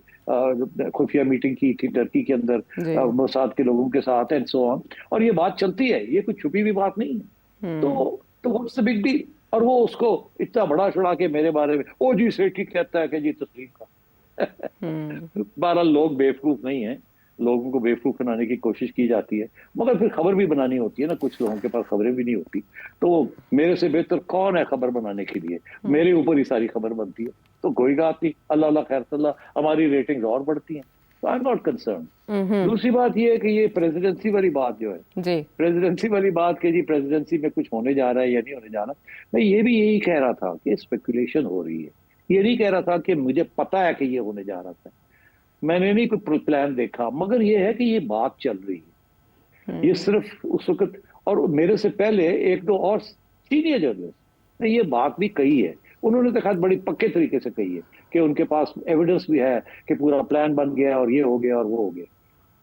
खुफिया मीटिंग की थी टर्की के अंदर मोसाद के लोगों के साथ एंड सो ऑन, और ये बात चलती है, ये कुछ छुपी हुई बात नहीं है। तो व्हाट्स द बिग डील? और वो उसको इतना बड़ा चढ़ा के मेरे बारे में, ओ जी सेठी कहता है कि जी तस्लीम का, बहरहाल लोग बेवकूफ नहीं है, लोगों को बेवकूफ बनाने की कोशिश की जाती है, मगर फिर खबर भी बनानी होती है ना, कुछ लोगों के पास खबरें भी नहीं होती। तो मेरे से बेहतर कौन है खबर बनाने के लिए, मेरे ऊपर ही सारी खबर बनती है। तो कोई बात नहीं, अल्लाह अल्लाह खैर सल्ला, हमारी रेटिंग्स और बढ़ती हैं, तो आई एम नॉट कंसर्न। दूसरी बात ये है कि ये प्रेसिडेंसी वाली बात जो है, जी। प्रेसिडेंसी वाली बात कि जी प्रेसिडेंसी में कुछ होने जा रहा है या नहीं होने जा रहा, मैं ये भी यही कह रहा था कि स्पेकुलेशन हो रही है। ये नहीं कह रहा था कि मुझे पता है कि ये होने जा रहा था, मैंने नहीं कोई प्लान देखा, मगर ये है कि ये बात चल रही है। ये सिर्फ उस वक्त, और मेरे से पहले एक दो और सीनियर जर्नलिस्ट ने ये बात भी कही है, उन्होंने तो खैर बड़ी पक्के तरीके से कही है कि उनके पास एविडेंस भी है कि पूरा प्लान बन गया और ये हो गया और वो हो गया।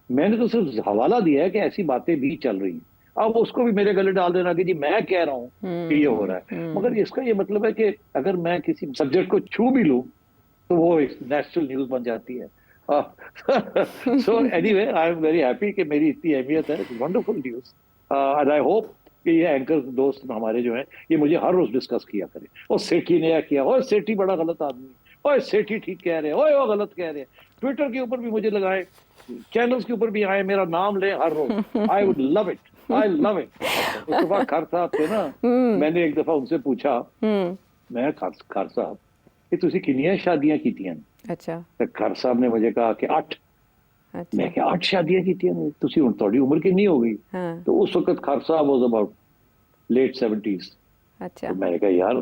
मैंने तो सिर्फ हवाला दिया है कि ऐसी बातें भी चल रही हैं। अब उसको भी मेरे गले डाल देना कि जी मैं कह रहा हूं कि ये हो रहा है, मगर इसका ये मतलब है कि अगर मैं किसी सब्जेक्ट को छू भी लूं तो वो नेशनल न्यूज बन जाती है। So anyway, I am very happy कि मेरी इतनी अहमियत है, wonderful news, and I hope कि ये एंकर दोस्त हमारे जो हैं ये मुझे हर रोज डिस्कस किया करें। और सेठी ने यह किया, और सेठी बड़ा गलत आदमी, और सेठी ठीक कह रहे हैं, ओए वो गलत कह रहे हैं, ट्विटर के ऊपर भी मुझे लगाए, चैनल्स के ऊपर भी आए, मेरा नाम ले हर रोज। I would love it, I love it. एक दफा खर साहब थे ना, मैंने एक दफा उनसे पूछा, मैं खर साहब कि तुसी कितनी शादियां कीतियां? अच्छा। तो खर साहब ने मुझे कहा कि 8। अच्छा। मैं क्या 8 शादियां कीतियां ने, तुसी हुण तुहाडी उम्र कितनी हो गई? हाँ। तो उस वक्त खर साहब वाज अबाउट लेट 70s। अच्छा। तो मैंने कहा यार,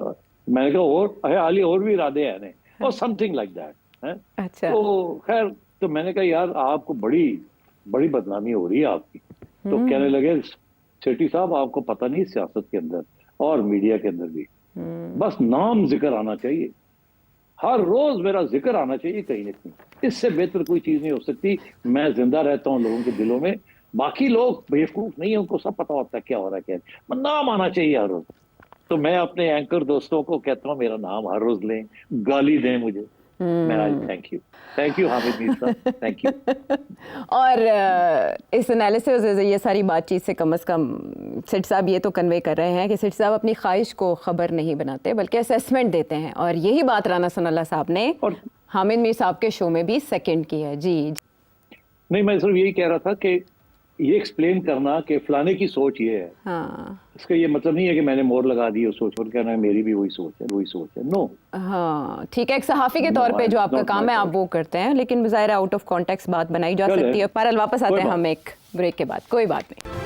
मैंने कहा और हाली और भी इरादे हैं ने, और समथिंग लाइक दैट है। अच्छा। तो खैर, तो मैंने कहा यार आपको बड़ी बड़ी बदनामी हो रही है आपकी। तो कहने लगे सेठी साहब आपको पता नहीं, सियासत के अंदर और मीडिया के अंदर भी बस नाम जिक्र आना चाहिए, हर रोज मेरा जिक्र आना चाहिए कहीं ना कहीं, इससे बेहतर कोई चीज नहीं हो सकती। मैं जिंदा रहता हूँ लोगों के दिलों में, बाकी लोग बेवकूफ नहीं है, उनको सब पता होता है क्या हो रहा है क्या नहीं। नाम आना चाहिए हर रोज। तो मैं अपने एंकर दोस्तों को कहता हूँ मेरा नाम हर रोज लें, गाली दें मुझे, मैं थैंक यू हामिद मीर साहब, थैंक यू। और इस एनालिसिस, ये सारी बातचीत से कम सेठ साहब ये तो कन्वे कर रहे हैं कि सेठ साहब अपनी ख्वाहिश को खबर नहीं बनाते बल्कि असेसमेंट देते हैं, और यही बात राना सनाउल्लाह साहब ने और हामिद मीर साहब के शो में भी सेकंड की है। जी। नहीं, मैं सिर्फ यही कह रहा था कि ये एक्सप्लेन करना कि फलाने की सोच ये है, हाँ। इसका ये मतलब नहीं है कि मैंने मोहर लगा दी उस सोच पर, कहना है मेरी भी वही सोच है। नो। हाँ ठीक है, एक सहाफ़ी के तौर पे जो आपका काम है आप वो करते हैं, लेकिन ज़ाहिर आउट ऑफ कॉन्टेक्स्ट बात बनाई जा सकती है। पारल वापस आते हैं हम एक ब्रेक के बाद, कोई बात नहीं।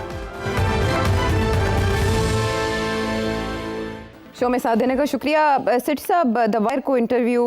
शो में साथ देने का शुक्रिया। सेठ साहब, द वायर को इंटरव्यू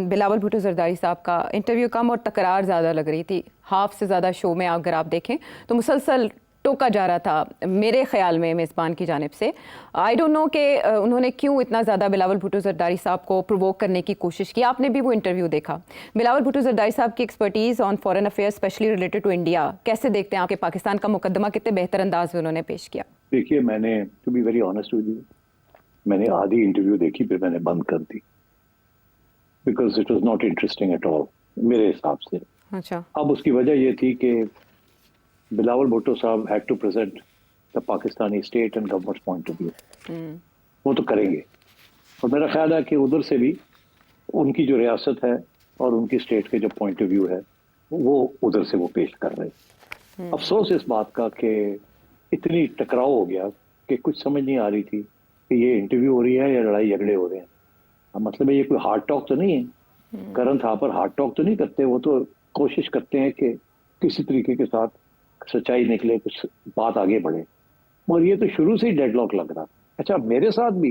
बिलावल भुट्टो जरदारी साहब का इंटरव्यू कम और तकरार ज़्यादा लग रही थी, हाफ से ज़्यादा शो में अगर आप देखें तो मुसलसल टोका जा रहा था मेरे ख्याल में मेज़बान की जानिब से। आई डोंट नो कि उन्होंने क्यों इतना ज़्यादा बिलावल भुट्टो जरदारी साहब को प्रोवोक करने की कोशिश की। आपने भी वो इंटरव्यू देखा। बिलावल भुट्टो जरदारी साहब की expertise on foreign affairs specially related to India कैसे देखते हैं आपके? पाकिस्तान का मुकदमा कितने बेहतर अंदाज में उन्होंने पेश किया? देखिए, मैंने to be very honest with you, मैंने आधी इंटरव्यू देखी फिर मैंने बंद कर दी, because it was not interesting at all मेरे हिसाब से। अच्छा। अब उसकी वजह ये थी कि Bilawal Bhutto sahab had to present the Pakistani state and government point of view. वो तो करेंगे, और मेरा ख्याल है कि उधर से भी उनकी जो रियासत है और उनकी स्टेट के जो पॉइंट ऑफ व्यू है वो उधर से वो पेश कर रहे हैं। अफसोस इस बात का कि इतनी टकराव हो गया कि कुछ समझ नहीं आ रही थी कि ये इंटरव्यू हो रही है या लड़ाई झगड़े हो रहे हैं। मतलब ये कोई हार्ड टॉक तो नहीं है, करण थापर हार्ड टॉक तो नहीं करते, वो तो कोशिश करते हैं कि किसी तरीके के साथ सच्चाई निकले, कुछ बात आगे बढ़े, मगर ये तो शुरू से ही डेडलॉक लग रहा। अच्छा, मेरे साथ भी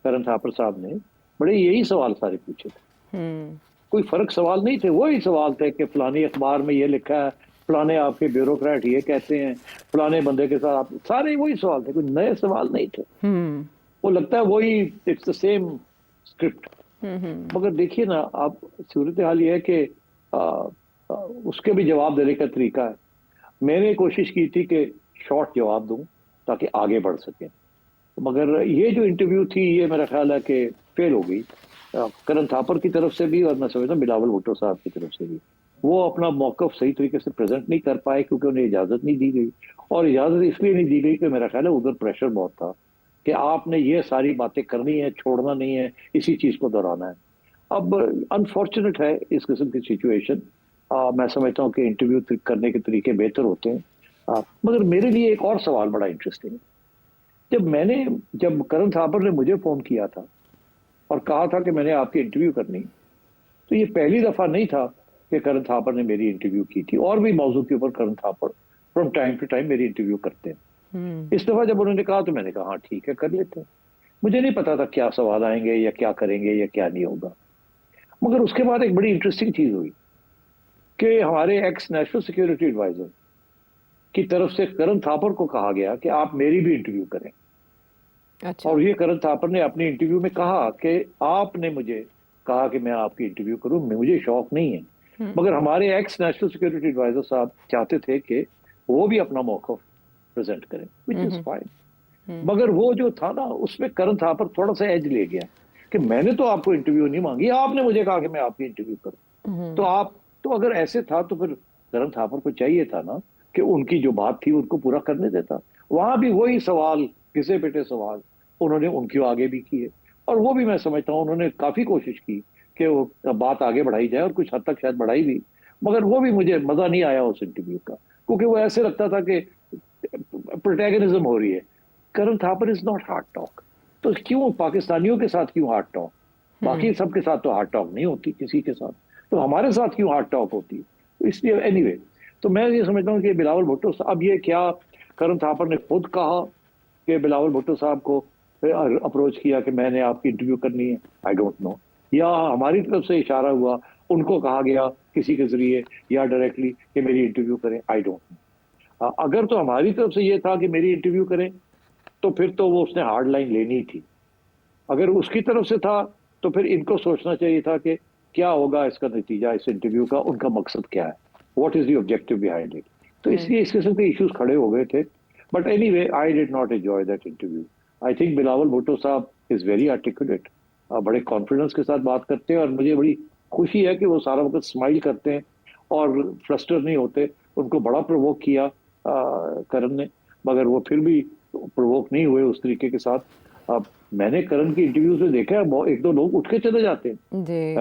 करण थापर साहब ने बड़े यही सवाल सारे पूछे थे, कोई फर्क सवाल नहीं थे, वही सवाल थे कि फलानी अखबार में ये लिखा है, फलाने आपके ब्यूरोक्रेट ये कहते हैं, फलाने बंदे के साथ सारे वही सवाल थे, कोई नए सवाल नहीं थे। वो लगता है वही इट्स द सेम स्क्रिप्ट। मगर देखिए ना, आप सूरत हाल ये है कि उसके भी जवाब देने का तरीका है। मैंने कोशिश की थी कि शॉर्ट जवाब दूं ताकि आगे बढ़ सके, मगर ये जो इंटरव्यू थी ये मेरा ख्याल है कि फेल हो गई, करण थापर की तरफ से भी और मैं समझता हूं बिलावल भुट्टो साहब की तरफ से भी। वो अपना मौकफ सही तरीके से प्रेजेंट नहीं कर पाए क्योंकि उन्हें इजाजत नहीं दी गई, और इजाजत इसलिए नहीं दी गई कि मेरा ख्याल है उधर प्रेशर बहुत था कि आपने ये सारी बातें करनी है, छोड़ना नहीं है, इसी चीज को दोहराना है। अब अनफॉर्चुनेट है इस किस्म की सिचुएशन। मैं समझता हूँ कि इंटरव्यू करने के तरीके बेहतर होते हैं। मगर मेरे लिए एक और सवाल बड़ा इंटरेस्टिंग है। जब करण थापर ने मुझे फोन किया था और कहा था कि मैंने आपकी इंटरव्यू करनी, तो ये पहली दफा नहीं था कि करण थापर ने मेरी इंटरव्यू की थी। और भी मौजू के ऊपर Karan Thapar from time to time मेरी इंटरव्यू करते हैं। इस दफा जब उन्होंने कहा तो मैंने कहा हाँ ठीक है, कर लेते हैं। मुझे नहीं पता था क्या सवाल आएंगे या क्या करेंगे या क्या नहीं होगा। मगर उसके बाद एक बड़ी इंटरेस्टिंग चीज हुई कि हमारे एक्स नेशनल सिक्योरिटी एडवाइजर की तरफ से करण थापर को कहा गया कि आप मेरी भी इंटरव्यू करें। अच्छा। और ये करण थापर ने अपनी इंटरव्यू में कहा कि आपने मुझे कहा कि मैं आपकी इंटरव्यू करूं, मुझे शौक नहीं है। मगर हमारे एक्स नेशनल सिक्योरिटी एडवाइजर साहब चाहते थे कि वो भी अपना मौक़िफ़ प्रेजेंट करें, विच इज फाइन। मगर वो जो था ना, उसमें करण थापर थोड़ा सा एज ले गया कि मैंने तो आपको इंटरव्यू नहीं मांगी, आपने मुझे कहा कि मैं आपकी इंटरव्यू करूं। तो अगर ऐसे था तो फिर करण थापर को चाहिए था ना कि उनकी जो बात थी उनको पूरा करने देता। वहां भी वही सवाल, घिसे पिटे सवाल उन्होंने उनकी आगे भी किए। और वो भी मैं समझता हूँ उन्होंने काफी कोशिश की कि वो बात आगे बढ़ाई जाए और कुछ हद तक शायद बढ़ाई भी। मगर वो भी मुझे मजा नहीं आया उस इंटरव्यू का, क्योंकि वो ऐसे लगता था कि प्रोटैगनिज्म हो रही है। Karan Thapar is not hard talk. तो क्यों पाकिस्तानियों के साथ क्यों हार्ड टॉक? बाकी सबके साथ तो हार्ड टॉक नहीं होती किसी के साथ, तो हमारे साथ क्यों हार्ड टॉक होती है? तो इसलिए एनीवे, तो मैं ये समझता हूँ कि बिलावल भुट्टो साहब, ये क्या करण थापर ने खुद कहा कि बिलावल भुट्टो साहब को अप्रोच किया कि मैंने आपकी इंटरव्यू करनी है? I don't know. या हमारी तरफ से इशारा हुआ, उनको कहा गया किसी के जरिए या डायरेक्टली कि मेरी इंटरव्यू करें? I don't know. अगर तो हमारी तरफ से ये था कि मेरी इंटरव्यू करें तो फिर तो वो उसने हार्ड लाइन लेनी थी। अगर उसकी तरफ से था तो फिर इनको सोचना चाहिए था कि क्या होगा इसका नतीजा, इस इंटरव्यू का, उनका मकसद क्या है, what is the objective behind it. तो इसलिए इस किस्म के इश्यूज खड़े हो गए थे। But anyway, I did not enjoy that interview. I think Bilawal Bhutto साहब इज वेरी आर्टिकुलेट, बड़े कॉन्फिडेंस के साथ बात करते हैं और मुझे बड़ी खुशी है कि वो सारा वक्त स्माइल करते हैं और फ्लस्टर नहीं होते। उनको बड़ा प्रोवोक किया करण ने, मगर वो फिर भी प्रोवोक नहीं हुए उस तरीके के साथ। अब मैंने करण की इंटरव्यूज में देखा है एक दो लोग उठ के चले जाते हैं जी।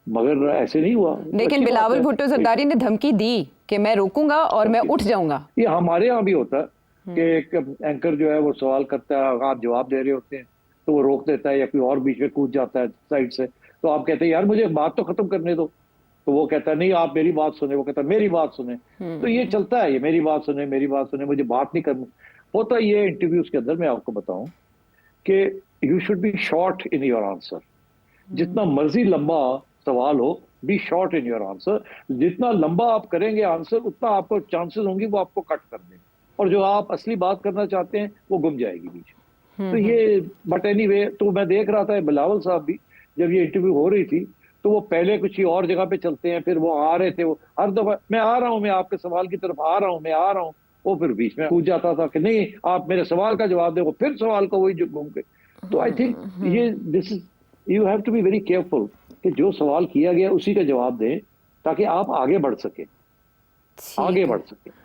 मगर ऐसे नहीं हुआ। लेकिन बिलावल भुट्टो जरदारी ने धमकी दी कि मैं रोकूंगा और मैं उठ जाऊंगा। ये हमारे यहाँ भी होता है कि एक एंकर जो है वो सवाल करता है, आप जवाब दे रहे होते हैं तो वो रोक देता है या कोई और बीच में कूद जाता है साइड से। तो आप कहते हैं यार मुझे बात तो खत्म करने दो, तो वो कहता है नहीं आप मेरी बात सुने, वो कहता है मेरी बात सुने। तो ये चलता है, ये मेरी बात सुने, मेरी बात सुने, मुझे बात नहीं करनी। होता ये इंटरव्यूज के अंदर, मैं आपको बताऊं कि you should be short in your answer. जितना मर्जी लंबा सवाल हो, be short in your answer. जितना लंबा आप करेंगे आंसर, उतना आपको चांसेस होंगे वो आपको कट कर दें, और जो आप असली बात करना चाहते हैं वो गुम जाएगी बीच में। तो ये, बट एनीवे, तो मैं देख रहा था बिलावल साहब भी जब ये इंटरव्यू हो रही थी तो वो पहले कुछ ही और जगह पे चलते हैं, फिर वो आ रहे थे, वो हर दफा मैं आ रहा हूं, मैं आपके सवाल की तरफ आ रहा हूं, मैं आ रहा हूं, वो फिर बीच में पूछ जाता था कि नहीं आप मेरे सवाल का जवाब दे, फिर सवाल को वही घूम के। तो आई थिंक ये this is, you have to be very careful कि जो सवाल किया गया उसी का जवाब दें ताकि आप आगे बढ़ सके, आगे बढ़ सके।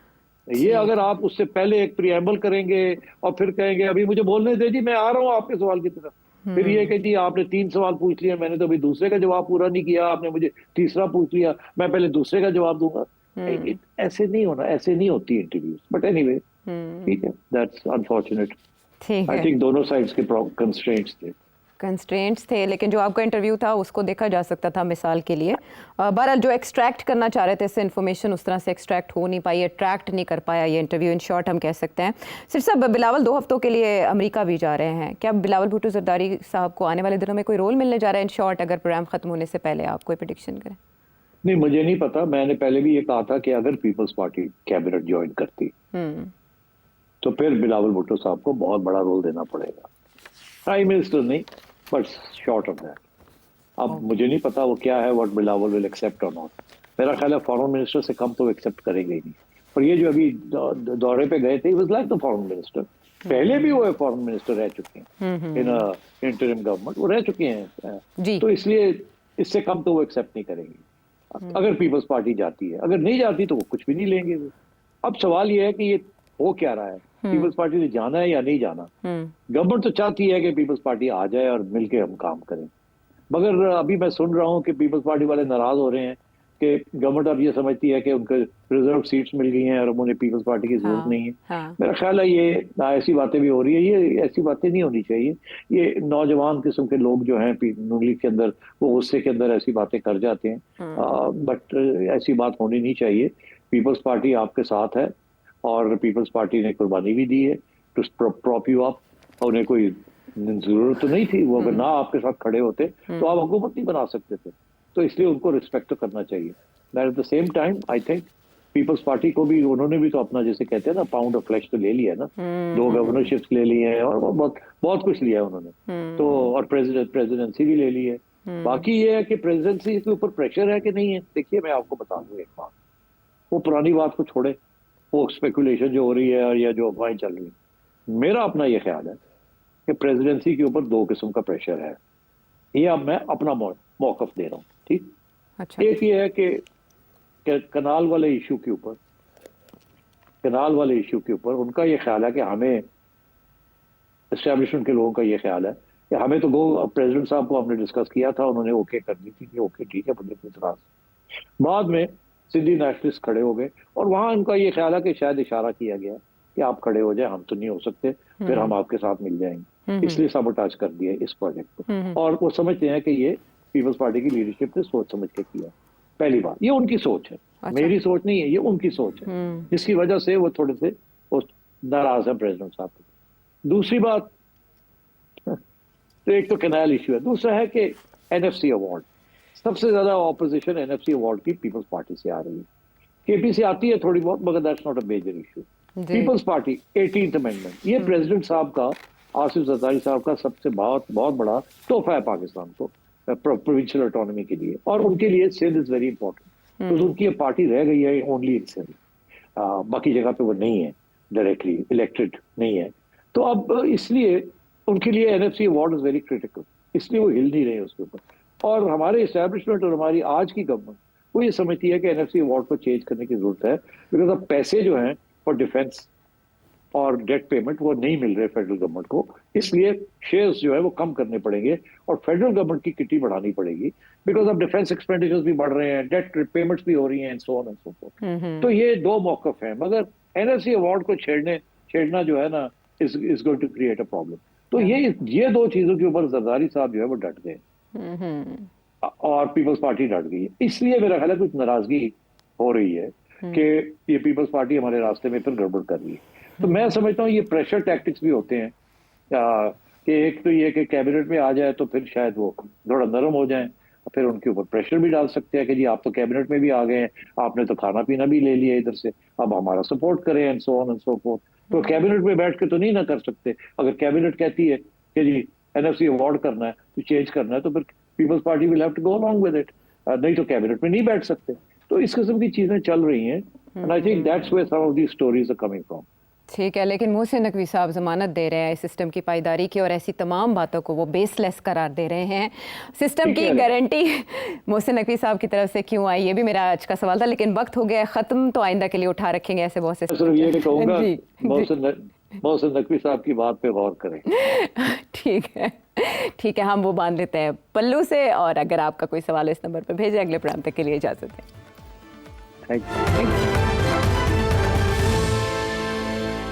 ये अगर आप उससे पहले एक प्रीएम्बल करेंगे और फिर कहेंगे अभी मुझे बोलने दे जी मैं आ रहा हूँ आपके सवाल की तरफ, फिर ये कि जी आपने 3 सवाल पूछ लिए, मैंने तो अभी दूसरे का जवाब पूरा नहीं किया, आपने मुझे तीसरा पूछ लिया, मैं पहले दूसरे का जवाब दूंगा। ऐसे नहीं होना, ऐसे नहीं होती इंटरव्यूज। बट एनीवे, ठीक है, दैट्स अनफॉर्चुनेट। आई थिंक दोनों साइड्स के कंस्ट्रेंट्स थे, लेकिन जो आपका इंटरव्यू था उसको देखा जा सकता था मिसाल के लिए। बहरहाल जो एक्सट्रैक्ट करना चाह रहे थे इससे इन्फॉर्मेशन उस तरह से एक्सट्रैक्ट हो नहीं पाई, अट्रैक्ट नहीं कर पाया ये इंटरव्यू, इन शॉर्ट हम कह सकते हैं। सिर्फ साहब, बिलावल 2 हफ्तों के लिए अमेरिका भी जा रहे हैं, क्या बिलावल भुट्टो जरदारी साहब को आने वाले दिनों में कोई रोल मिलने जा रहा है इन शॉर्ट, अगर प्रोग्राम खत्म होने से पहले आप कोई प्रेडिक्शन करें? नहीं, मुझे नहीं पता। मैंने पहले भी ये कहा था कि अगर पीपल्स पार्टी कैबिनेट ज्वाइन करती तो फिर बिलावल भुट्टो साहब को बहुत बड़ा रोल देना पड़ेगा। प्राइम मिनिस्टर नहीं, बट शॉर्ट ऑफ दैट। अब मुझे नहीं पता वो क्या है, व्हाट बिलावल विल एक्सेप्ट और नॉट। मेरा ख्याल है फॉरेन मिनिस्टर से कम तो एक्सेप्ट करेंगे ही नहीं। और ये जो अभी दौरे पे गए थे, was like the foreign minister. पहले भी वो फॉरेन मिनिस्टर रह चुके हैं इन इंटरिम गवर्नमेंट, वो रह चुके हैं। तो इसलिए इससे कम तो वो एक्सेप्ट नहीं करेंगे अगर पीपल्स पार्टी जाती है। अगर नहीं जाती तो वो कुछ भी नहीं लेंगे वो। अब सवाल ये है कि ये हो क्या रहा है, पीपल्स पार्टी ने जाना है या नहीं जाना। गवर्नमेंट तो चाहती है कि पीपल्स पार्टी आ जाए और मिलके हम काम करें, मगर अभी मैं सुन रहा हूँ कि पीपल्स पार्टी वाले नाराज हो रहे हैं कि गवर्नमेंट अब ये समझती है कि उनको रिजर्व सीट्स मिल गई हैं और अब उन्हें पीपल्स पार्टी की जरूरत नहीं है। मेरा ख्याल है ये ऐसी बातें भी हो रही है, ये ऐसी बातें नहीं होनी चाहिए। ये नौजवान किस्म के लोग जो हैं नून लीग के अंदर, वो गुस्से के अंदर ऐसी बातें कर जाते हैं, बट ऐसी बात होनी नहीं चाहिए। पीपल्स पार्टी आपके साथ है और पीपल्स पार्टी ने कुर्बानी भी दी है टू प्रॉप यू अप। उन्हें कोई जरूरत तो नहीं थी, वो अगर ना आपके साथ खड़े होते तो आप हुकूमत नहीं बना सकते थे। तो इसलिए उनको रिस्पेक्ट तो करना चाहिए। At the same time I think Peoples Party को भी, उन्होंने भी तो अपना, जैसे कहते हैं ना, पाउंड ऑफ फ्लैश तो ले लिया है ना। 2 गवर्नरशिप्स ले ली है और बहुत बहुत कुछ लिया है उन्होंने तो, और प्रेसिडेंसी भी ले ली है। बाकी ये है कि प्रेसिडेंसी के ऊपर प्रेशर है कि नहीं है। देखिए मैं आपको बता दूं एक बात, वो पुरानी बात को छोड़े, वो स्पेकुलेशन जो हो रही है या जो अफवाहें चल रही है, मेरा अपना ये ख्याल है कि प्रेसिडेंसी के ऊपर 2 किस्म का प्रेशर है। ये अब मैं अपना मौकफ दे रहा हूँ, ठीक। अच्छा। एक ये है कि कनाल वाले इशू के ऊपर उनका ये ख्याल है कि हमें, एस्टेब्लिशमेंट के लोगों का ये ख्याल है कि हमें तो प्रेसिडेंट साहब को हमने डिस्कस किया था, उन्होंने ओके कर दी थी कि ओके ठीक है, मुझे कोई इतराज। बाद में सिंधी नेशनलिस्ट खड़े हो गए और वहां उनका ये ख्याल है कि शायद इशारा किया गया कि आप खड़े हो जाए, हम तो नहीं हो सकते, फिर हम आपके साथ मिल जाएंगे, इसलिए सबोटाज कर दिया इस प्रोजेक्ट को। और वो समझते हैं कि ये पीपल्स पार्टी की लीडरशिप ने सोच समझ के किया। पहली बात, ये उनकी सोच है। अच्छा। मेरी सोच नहीं है, ये उनकी सोच है, जिसकी वजह से वो थोड़े से नाराज है प्रेसिडेंट साहब। दूसरी बात, तो एक तो कैनाल इशू है, दूसरा है कि एनएफसी अवार्ड, सबसे ज्यादा ऑपोजिशन एनएफसी अवार्ड की पीपल्स पार्टी से आ रही है। केपी से आती है थोड़ी बहुत, मगर that's not a major issue. Peoples Party 18th amendment, ये प्रेसिडेंट साहब का, आसिफ जरदारी साहब का सबसे बहुत बड़ा तोहफा है पाकिस्तान को, प्रोविंशियल ऑटोनॉमी के लिए। और उनके लिए सिंध इज वेरी इंपॉर्टेंट, तो उनकी पार्टी रह गई है ओनली इन सिंध, बाकी जगह पे वो नहीं है, डायरेक्टली इलेक्टेड नहीं है। तो अब इसलिए उनके लिए NFC award is very critical, इसलिए वो हिल नहीं रहे उसके ऊपर। और हमारे एस्टैब्लिशमेंट और हमारी आज की गवर्नमेंट वो ये समझती है कि एनएफसी अवार्ड को चेंज करने की जरूरत है, बिकॉज अब पैसे जो हैं फॉर डिफेंस और डेट पेमेंट वो नहीं मिल रहे फेडरल गवर्नमेंट को, इसलिए शेयर्स जो है वो कम करने पड़ेंगे और फेडरल गवर्नमेंट की किटी बढ़ानी पड़ेगी, बिकॉज अब डिफेंस एक्सपेंडिचर्स भी बढ़ रहे हैं, डेट पेमेंट्स भी हो रही हैं, and so on and so fourth. तो ये 2 मौकफ हैं, मगर एनएफसी अवार्ड को छेड़ना जो है ना is going to create a problem. तो ये 2 चीजों के ऊपर जरदारी साहब जो है वो डट गए और पीपल्स पार्टी डट गई है। इसलिए मेरा ख्याल है कुछ नाराजगी हो रही है कि ये पीपल्स पार्टी हमारे रास्ते में फिर गड़बड़ कर रही है। तो मैं समझता हूँ ये प्रेशर टैक्टिक्स भी होते हैं कि एक तो ये कि कैबिनेट में आ जाए तो फिर शायद वो थोड़ा नरम हो जाए, फिर उनके ऊपर प्रेशर भी डाल सकते हैं कि जी आप तो कैबिनेट में भी आ गए हैं, आपने तो खाना पीना भी ले लिया इधर से, अब हमारा सपोर्ट करें, and so on and so fourth. तो कैबिनेट में बैठ के तो नहीं ना कर सकते। अगर कैबिनेट कहती है कि जी एनएफसी अवार्ड करना है, तो चेंज करना है, तो फिर Peoples Party will have to go along with it, नहीं तो कैबिनेट में नहीं बैठ सकते। तो इस किस्म की चीजें चल रही हैं, and I think that's where some of the stories are coming from. ठीक है, लेकिन मोहसिन नकवी साहब ज़मानत दे रहे हैं सिस्टम की पायदारी की और ऐसी तमाम बातों को वो बेसलेस करार दे रहे हैं। सिस्टम की गारंटी मोहसिन नकवी साहब की तरफ से क्यों आई, ये भी मेरा आज का सवाल था, लेकिन वक्त हो गया ख़त्म, तो आइंदा के लिए उठा रखेंगे ऐसे बहुत से। मोहसिन नकवी साहब की बात पे गौर करें। ठीक है, हम वो बांध लेते हैं पल्लू से, और अगर आपका कोई सवाल इस नंबर पर भेजें। अगले प्रोग्राम तक के लिए इजाज़त दें। Thank you.